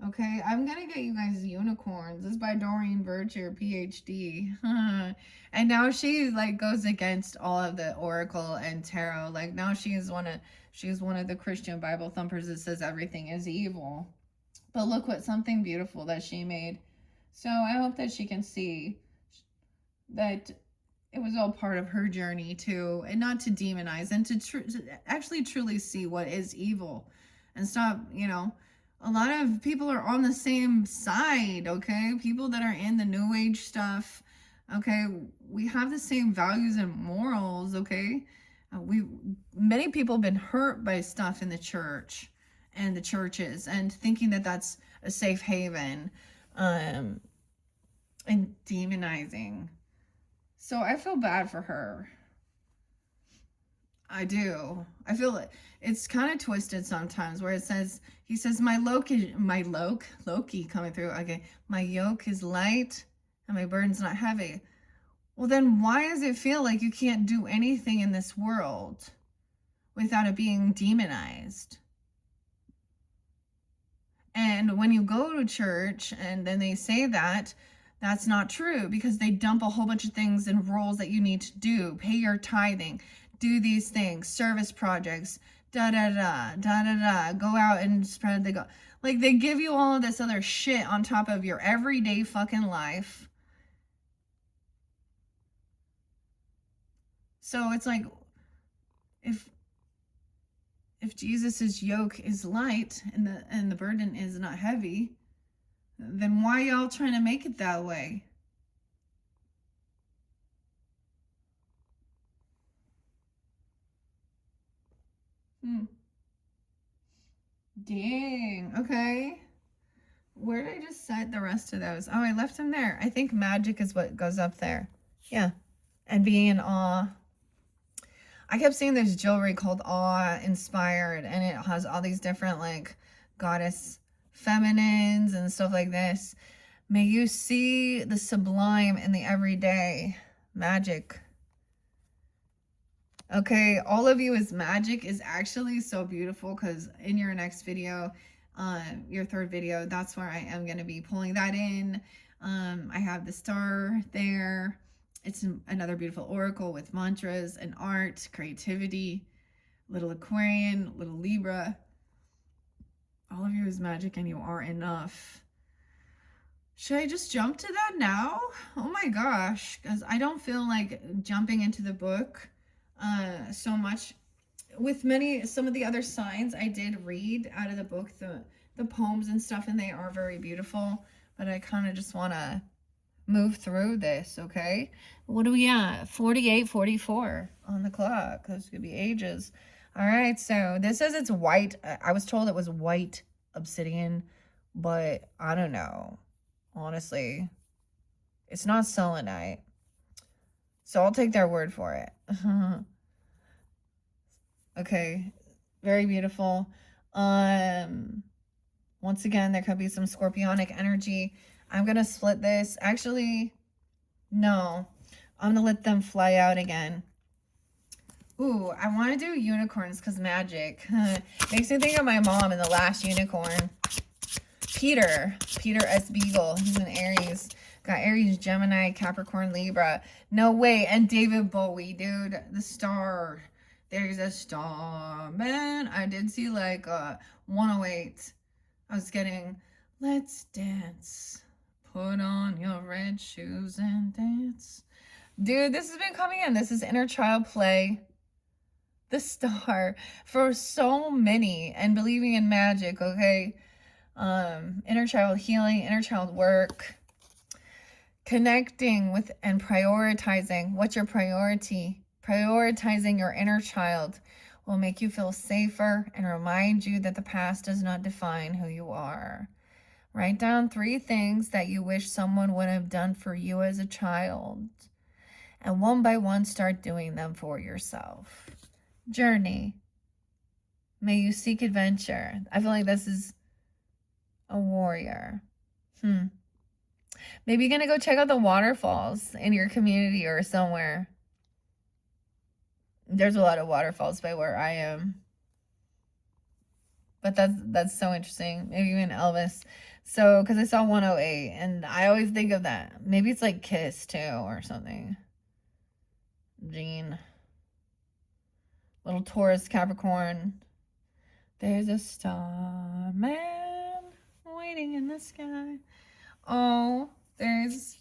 Okay, I'm gonna get you guys unicorns. This is by Doreen Bircher, PhD. And now she like goes against all of the oracle and tarot. Like now she's one of the Christian Bible thumpers that says everything is evil. But look what something beautiful that she made. So I hope that she can see that it was all part of her journey too, and not to demonize, and to actually truly see what is evil, and stop, a lot of people are on the same side, okay? People that are in the new age stuff, okay? We have the same values and morals, okay? Many people have been hurt by stuff in the church and the churches, and thinking that that's a safe haven, and demonizing. So I feel bad for her. I do. I feel like it's kind of twisted sometimes, where he says, my Loki coming through. Okay. My yoke is light and my burden's not heavy. Well, then why does it feel like you can't do anything in this world without it being demonized? And when you go to church and then they say that, that's not true, because they dump a whole bunch of things and rules that you need to do. Pay your tithing, do these things, service projects, go out and spread the gospel. Like, they give you all of this other shit on top of your everyday fucking life. So it's like, if Jesus's yoke is light and the burden is not heavy, then why y'all trying to make it that way? Dang. Okay. Where did I just set the rest of those? Oh, I left them there. I think magic is what goes up there. Yeah. And being in awe. I kept seeing this jewelry called Awe Inspired, and it has all these different like goddess feminines and stuff like this. May you see the sublime in the everyday. Magic. Okay, all of you is magic is actually so beautiful, because in your next video, your third video, that's where I am going to be pulling that in. I have the star there. It's another beautiful oracle with mantras and art, creativity, little Aquarian, little Libra. All of you is magic, and you are enough. Should I just jump to that now? Oh my gosh, because I don't feel like jumping into the book so much. With some of the other signs, I did read out of the book the poems and stuff, and they are very beautiful, but I kind of just want to move through this. Okay, what do we at? 48:44 on the clock, because it's gonna be ages. All right, so this says it's white. I was told it was white obsidian, but I don't know, honestly. It's not selenite, so I'll take their word for it. Okay, very beautiful. Once again, there could be some scorpionic energy. I'm gonna split this. Actually, no, I'm gonna let them fly out again. Ooh, I want to do unicorns because magic. Makes me think of my mom in The Last Unicorn. Peter S. Beagle. He's an Aries. Got Aries, Gemini, Capricorn, Libra. No way. And David Bowie, dude. The star. There's a star. Man, I did see like 108. I was getting Let's Dance. Put on your red shoes and dance. Dude, this has been coming in. This is inner child play. The star for so many, and believing in magic, okay? Inner child healing, inner child work, connecting with and prioritizing. What's your priority? Prioritizing your inner child will make you feel safer and remind you that the past does not define who you are. Write down 3 things that you wish someone would have done for you as a child, and one by one start doing them for yourself. Journey. May you seek adventure. I feel like this is a warrior. Maybe you're going to go check out the waterfalls in your community or somewhere. There's a lot of waterfalls by where I am. But that's so interesting. Maybe even Elvis. So, because I saw 108, and I always think of that. Maybe it's like Kiss, too, or something. Gene. Little Taurus, Capricorn. There's a star man waiting in the sky. Oh, there's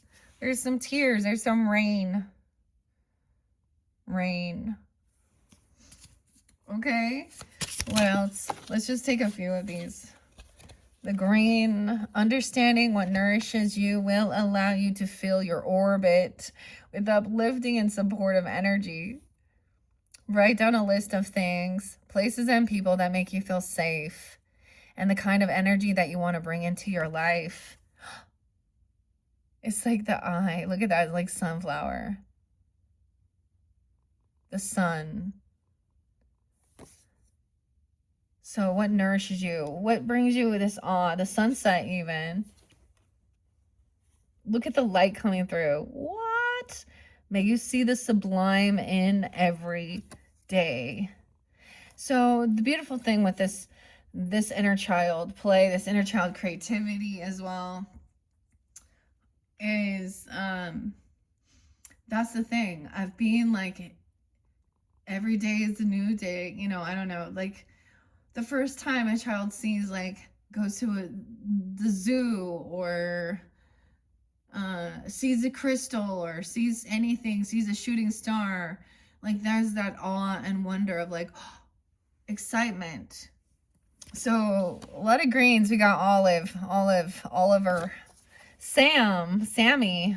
some tears. There's some rain. Rain. Okay. Well, let's just take a few of these. The green, understanding what nourishes you will allow you to fill your orbit with uplifting and supportive energy. Write down a list of things, places, and people that make you feel safe, and the kind of energy that you want to bring into your life. It's like the eye. Look at that. It's like sunflower. The sun. So what nourishes you? What brings you this awe? The sunset even. Look at the light coming through. What? May you see the sublime in every day. So the beautiful thing with this inner child play, this inner child creativity as well, is that's the thing of being like every day is a new day. You know, I don't know, like the first time a child sees, like, goes to the zoo, or sees a crystal, or sees anything, sees a shooting star, like there's that awe and wonder of like excitement. So a lot of greens. We got Olive, Oliver, Sammy.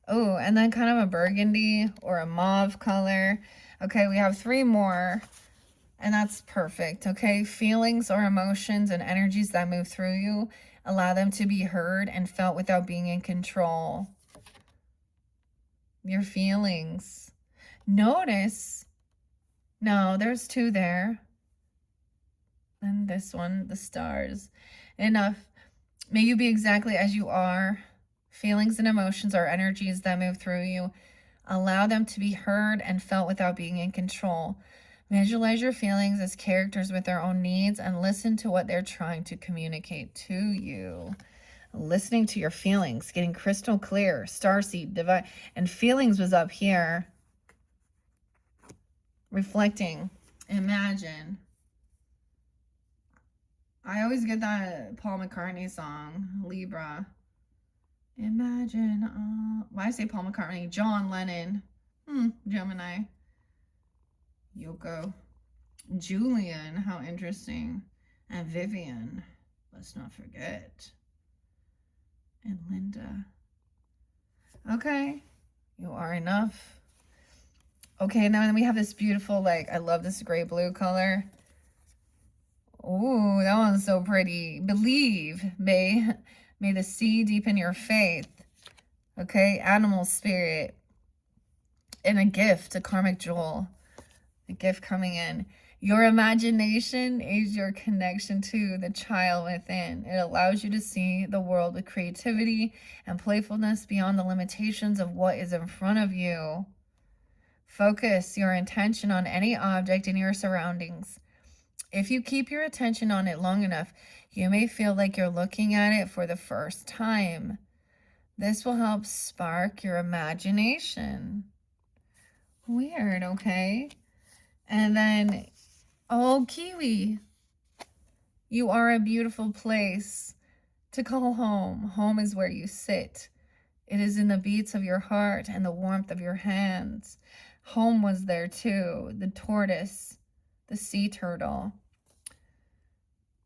Oh, and then kind of a burgundy or a mauve color. Okay, we have 3 more. And that's perfect, okay? Feelings or emotions and energies that move through you, allow them to be heard and felt without being in control. Your feelings. Notice. No, there's 2 there. And this one, the stars. Enough. May you be exactly as you are. Feelings and emotions are energies that move through you. Allow them to be heard and felt without being in control. Visualize your feelings as characters with their own needs and listen to what they're trying to communicate to you. Listening to your feelings, getting crystal clear, starseed, divine, and feelings was up here. Reflecting, imagine. I always get that Paul McCartney song, Libra. Imagine, why I say Paul McCartney? John Lennon, Gemini. Yoko, Julian, how interesting, and Vivian, let's not forget, and Linda. Okay, you are enough. Okay, now then we have this beautiful, like, I love this gray blue color. Ooh, that one's so pretty. Believe, may the sea deepen your faith. Okay, animal spirit, and a gift, a karmic jewel. The gift coming in. Your imagination is your connection to the child within. It allows you to see the world with creativity and playfulness beyond the limitations of what is in front of you. Focus your attention on any object in your surroundings. If you keep your attention on it long enough, you may feel like you're looking at it for the first time. This will help spark your imagination. Weird, okay? And then, oh, Kiwi, you are a beautiful place. to call home. Home is where you sit. It is in the beats of your heart and the warmth of your hands. Home was there too. The tortoise, the sea turtle.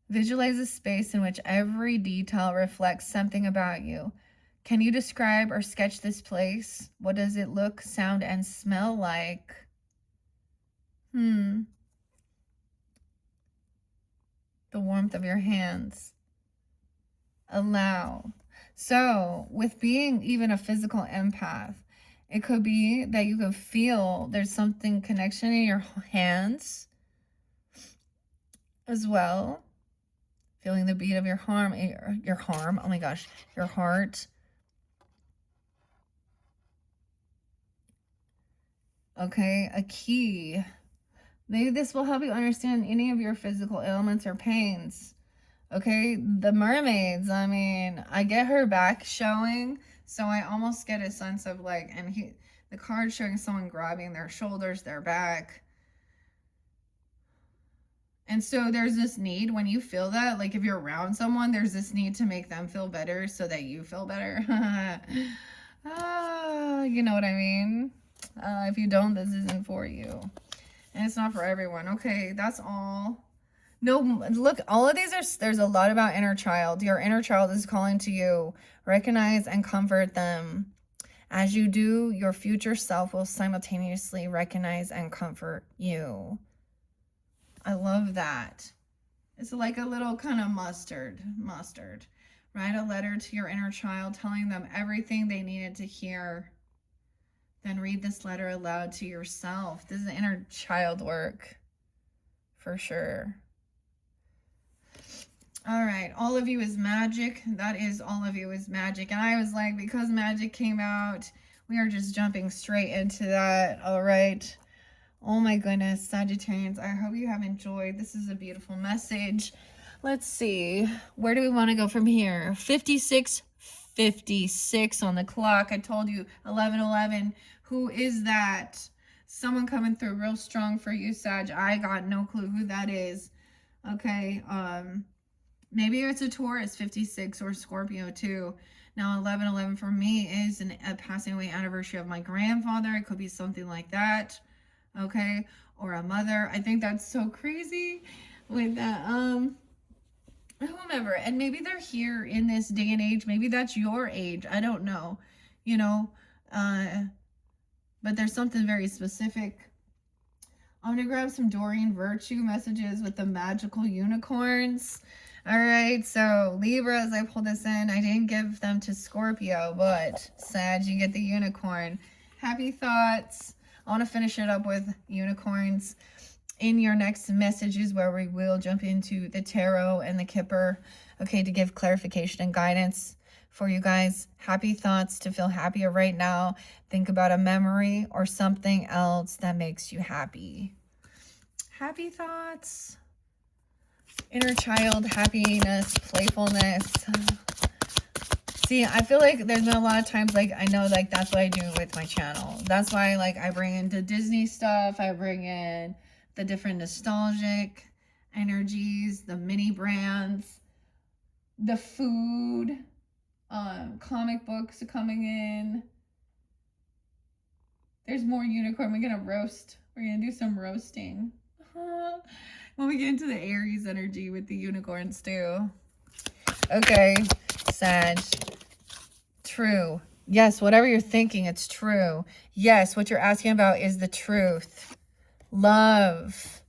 Visualize a space in which every detail reflects something about you. Can you describe or sketch this place? What does it look, sound, and smell like? The warmth of your hands. Allow. So with being even a physical empath, it could be that you could feel there's something connection in your hands as well. Feeling the beat of your oh my gosh, your heart. Okay, a key. Maybe this will help you understand any of your physical ailments or pains. Okay, the mermaids, I mean, I get her back showing, so I almost get a sense of like, and the card showing someone grabbing their shoulders, their back. And so there's this need when you feel that, like if you're around someone, there's this need to make them feel better so that you feel better. You know what I mean? If you don't, this isn't for you. And it's not for everyone. Okay, that's all. No, look, all of these there's a lot about inner child. Your inner child is calling to you. Recognize and comfort them. As you do, your future self will simultaneously recognize and comfort you. I love that. It's like a little kind of mustard. Write a letter to your inner child telling them everything they needed to hear. Then read this letter aloud to yourself. This is inner child work for sure. All right, all of you is magic. That is all of you is magic. And I was like, because magic came out, we are just jumping straight into that. All right. Oh my goodness, Sagittarians, I hope you have enjoyed. This is a beautiful message. Let's see. Where do we want to go from here? 56:56 on the clock. I told you 11:11. Who is that? Someone coming through real strong for you, Sag. I got no clue who that is. Okay, maybe it's a Taurus, 56, or Scorpio too. Now 11:11 for me is a passing away anniversary of my grandfather. It could be something like that. Okay, or a mother. I think that's so crazy with that, whomever. And maybe they're here in this day and age. Maybe that's your age. I don't know, you know, but there's something very specific. I'm going to grab some Doreen Virtue messages with the magical unicorns. All right, so Libra, as I pull this in, I didn't give them to Scorpio, but Sag, you get the unicorn. Happy thoughts. I want to finish it up with unicorns in your next messages where we will jump into the tarot and the Kipper, okay, to give clarification and guidance for you guys. Happy thoughts to feel happier right now. Think about a memory or something else that makes you happy. Happy thoughts. Inner child, happiness, playfulness. See, I feel like there's been a lot of times, like, I know, like, that's what I do with my channel. That's why, like, I bring in the Disney stuff. I bring in the different nostalgic energies, the mini brands, the food, comic books coming in. There's more unicorn. We're going to roast. We're going to do some roasting. When we get into the Aries energy with the unicorns, too. Okay, Sag. True. Yes, whatever you're thinking, it's true. Yes, what you're asking about is the truth. Love.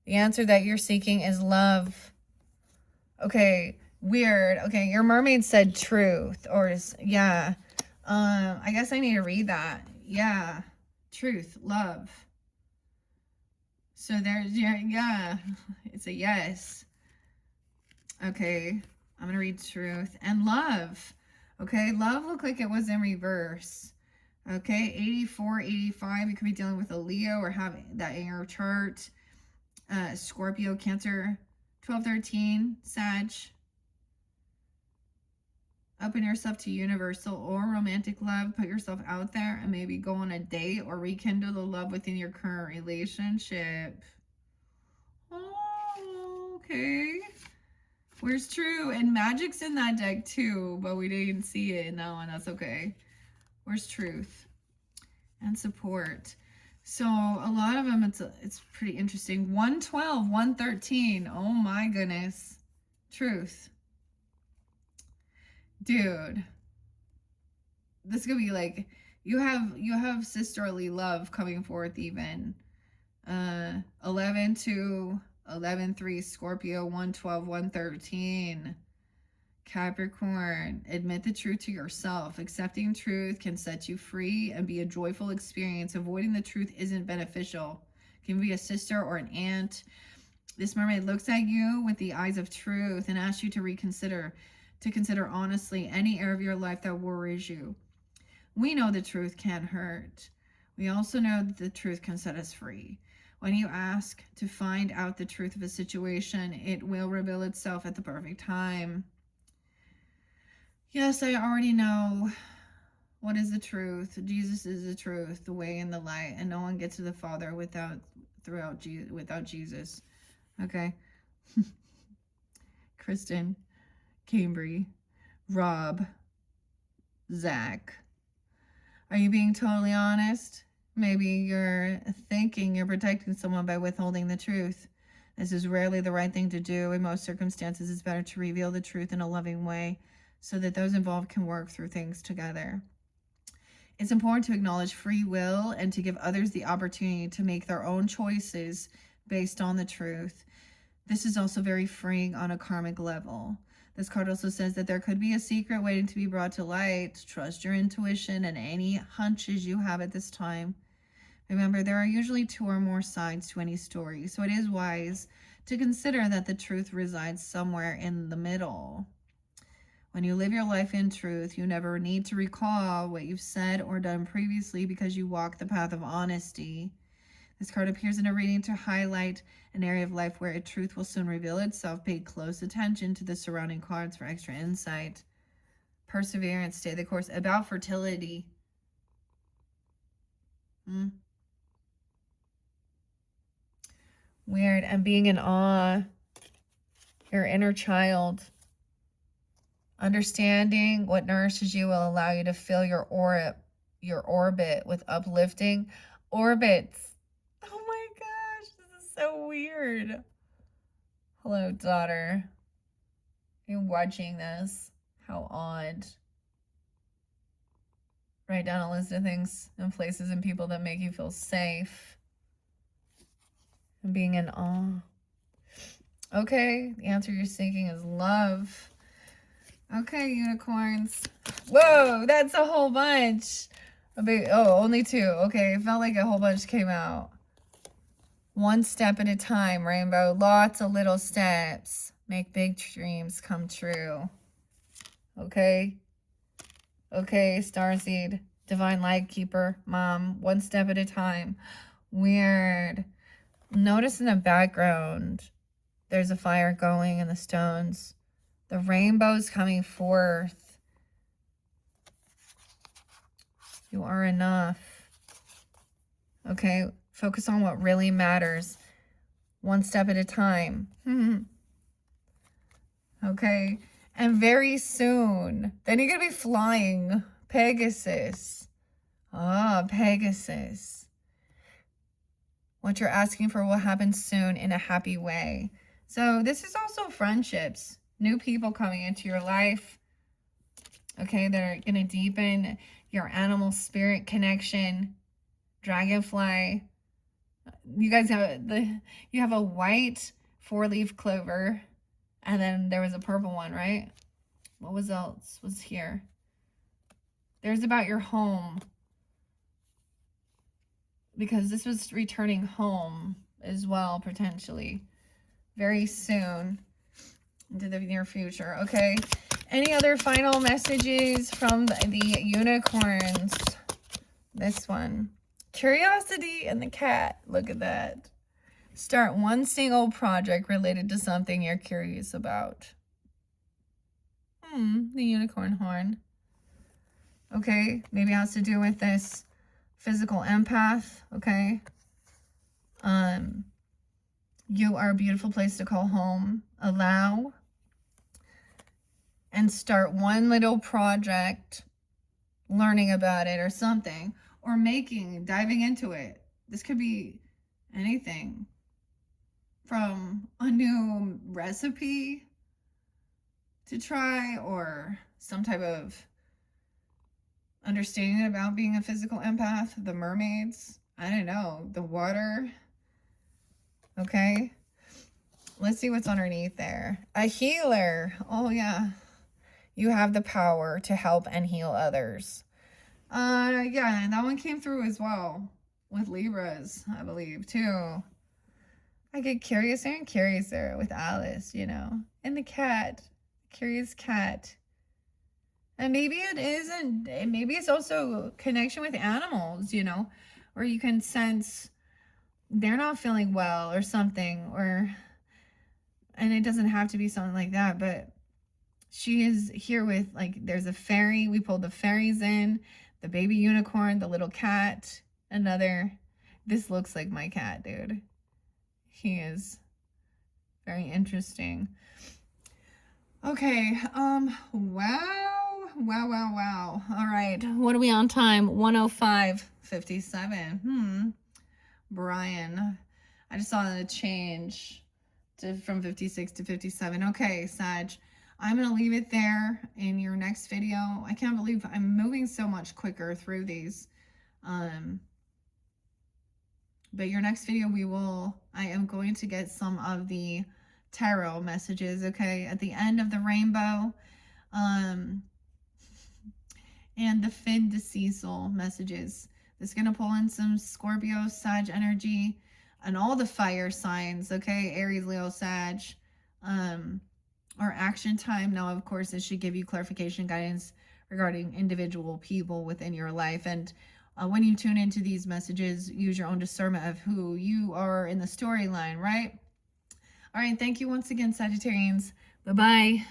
The answer that you're seeking is love. Okay, weird. Okay, your mermaid said truth. Or, yeah. I guess I need to read that. Yeah. Truth. Love. So there's, yeah. It's a yes. Okay. I'm going to read truth and love. Okay, love looked like it was in reverse. Okay, 84, 85. You could be dealing with a Leo or having that in your chart. Scorpio, Cancer, 12, 13, Sag. Open yourself to universal or romantic love. Put yourself out there and maybe go on a date or rekindle the love within your current relationship. Oh, okay. Where's true? And magic's in that deck too, but we didn't see it in that one. That's okay. Where's truth? And support. So a lot of them, it's pretty interesting. 112, 113. Oh my goodness. Truth. Dude. This could be like, you have sisterly love coming forth even. 11 to 11-3 Scorpio, 112, 113. Capricorn, admit the truth to yourself. Accepting truth can set you free and be a joyful experience. Avoiding the truth isn't beneficial. It can be a sister or an aunt. This mermaid looks at you with the eyes of truth and asks you to consider honestly any area of your life that worries you. We know the truth can't hurt. We also know that the truth can set us free. When you ask to find out the truth of a situation, it will reveal itself at the perfect time. Yes, I already know. What is the truth? Jesus is the truth, the way and the light, and no one gets to the Father without Jesus. Okay. Kristen, Cambry, Rob, Zach. Are you being totally honest? Maybe you're thinking you're protecting someone by withholding the truth. This is rarely the right thing to do. In most circumstances, it's better to reveal the truth in a loving way so that those involved can work through things together. It's important to acknowledge free will and to give others the opportunity to make their own choices based on the truth. This is also very freeing on a karmic level. This card also says that there could be a secret waiting to be brought to light. Trust your intuition and any hunches you have at this time. Remember, there are usually 2 or more sides to any story, so it is wise to consider that the truth resides somewhere in the middle. When you live your life in truth, you never need to recall what you've said or done previously because you walk the path of honesty. This card appears in a reading to highlight an area of life where a truth will soon reveal itself. Pay close attention to the surrounding cards for extra insight. Perseverance, stay the course. About fertility. Weird. And being in awe. Your inner child. Understanding what nourishes you will allow you to fill your orbit with uplifting orbits. Oh my gosh, this is so weird. Hello, daughter. Are you watching this? How odd. Write down a list of things and places and people that make you feel safe. And being in awe. Okay, the answer you're seeking is love. Okay, unicorns. Whoa, that's a whole bunch. Only 2. Okay, it felt like a whole bunch came out. One step at a time, rainbow. Lots of little steps. Make big dreams come true. Okay. Okay, Starseed. Divine Light Keeper. Mom. One step at a time. Weird. Notice in the background, there's a fire going in the stones. The rainbow's coming forth. You are enough. Okay, focus on what really matters. One step at a time. Okay, and very soon, then you're going to be flying. Pegasus. Pegasus. What you're asking for will happen soon in a happy way. So this is also friendships. New people coming into your life. Okay, they're going to deepen your animal spirit connection. Dragonfly. You guys have a white 4-leaf clover. And then there was a purple one, right? What was else was here? There's about your home. Because this was returning home as well, potentially. Very soon. Into the near future. Okay. Any other final messages from the unicorns? This one. Curiosity and the cat. Look at that. Start one single project related to something you're curious about. The unicorn horn. Okay. Maybe it has to do with this physical empath. Okay. You are a beautiful place to call home. Allow and start one little project, learning about it or something, or diving into it. This could be anything from a new recipe to try, or some type of understanding about being a physical empath, the mermaids, I don't know, the water. Okay, let's see what's underneath there. A healer. Oh yeah, you have the power to help and heal others. Yeah, and that one came through as well with Libras, I believe, too. I get curiouser and curiouser with Alice, you know, and the cat, curious cat. And maybe it isn't, maybe it's also connection with animals, you know, where you can sense they're not feeling well or something, and it doesn't have to be something like that, but she is here with, like, there's a fairy. We pulled the fairies in, the baby unicorn, the little cat, this looks like my cat, dude. He is very interesting. Okay, wow. All right, what are we on time? 1:05:57. Brian, I just saw the change from 56 to 57. Okay, Sag, I'm going to leave it there in your next video. I can't believe I'm moving so much quicker through these. But your next video, I am going to get some of the tarot messages, okay, at the end of the rainbow. And the Fin de Cecil messages. It's going to pull in some Scorpio, Sag energy, and all the fire signs, okay? Aries, Leo, Sag. Our action time now, of course, it should give you clarification, guidance regarding individual people within your life. And when you tune into these messages, use your own discernment of who you are in the storyline, right? All right, thank you once again, Sagittarians. Bye-bye.